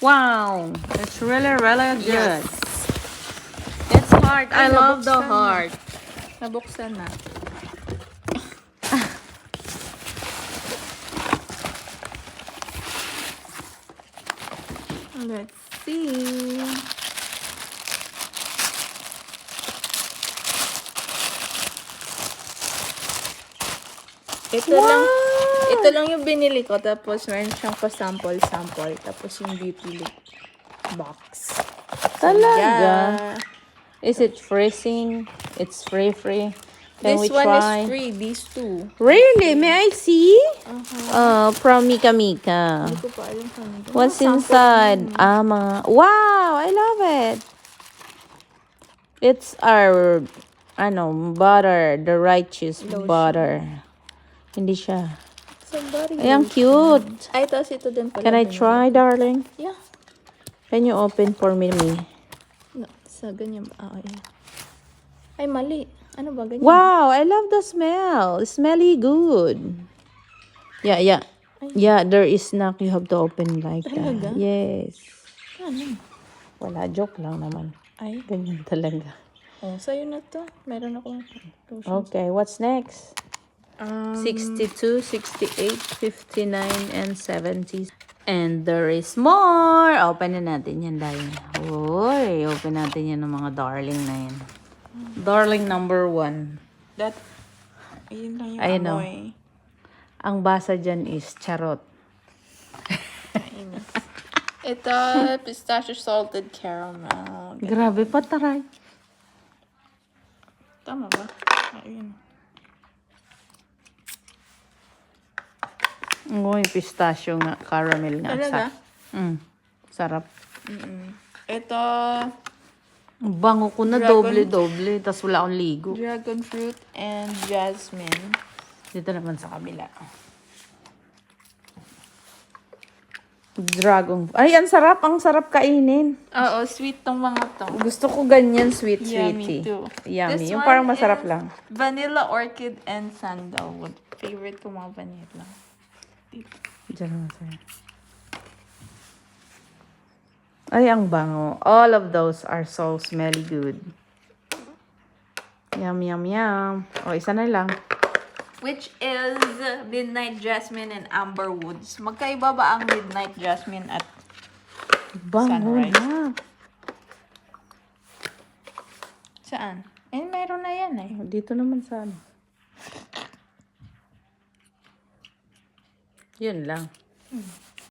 Wow, it's really, really good. Yes. It's heart. I love the nabuksan na. heart. Nabuksan na. Let's see. Ito lang yung binili ko. Tapos meron siyang pa-sample. Tapos yung beauty lip box. Talaga? Yeah. Is it freezing? It's free. Can This we one try? is free. These two. Really? May I see? Uh-huh. From Mika Mika. Hindi ko pa alam kung ano. What's Sample inside? lang yun. Mga... Wow! I love it. It's our, butter. The righteous Lotion. butter. Hindi siya. Somebody Ayan, cute. Ay, tapos ito din pala. Can I binili. try, darling? Yeah. Can you open for me? No, sa ganyan. Ayan. Ay, mali. Ano ba ganyan? Wow, I love the smell. It's smelly good. Yeah. Yeah, there is not. You have to open like Talaga? that. Yes. Ano? Wala, joke lang naman. Ay. Ganyan talaga. Oh, sa'yo na to. Meron akong lotion. Okay, what's next? 62, 68, 59, and 70. And there is more. Open na natin yan, dahil. Uy, open natin yan ng mga darling na yan. Darling number 1. Ayun lang yung Ayun, amoy. Ang basa dyan is charot. Ayun. Ito, pistachio salted caramel. Grabe, pataray. Tama ba? Ayun. Uy, pistachio nga, caramel nga. Talaga? Sarap. Ito, Ang bango ko na doble-doble, tas wala akong ligo. dragon fruit and jasmine. Dito naman sa kabila. Dragon. Ay, ang sarap kainin. Oo, sweet tong mga to. Gusto ko ganyan, Yeah, sweetie. me too. Yummy. This Yung one parang masarap is lang. Vanilla orchid and sandalwood. Favorite ko mga vanilla. Diyan naman sa'yo. Ay, ang bango. All of those are so smelly good. Yum. O, isa na lang. Which is Midnight Jasmine and Amber Woods. Magkaiba ba ang Midnight Jasmine at Bango Sunrise? na. saan? Eh, meron na yan eh. Dito naman sa ano. Yun lang.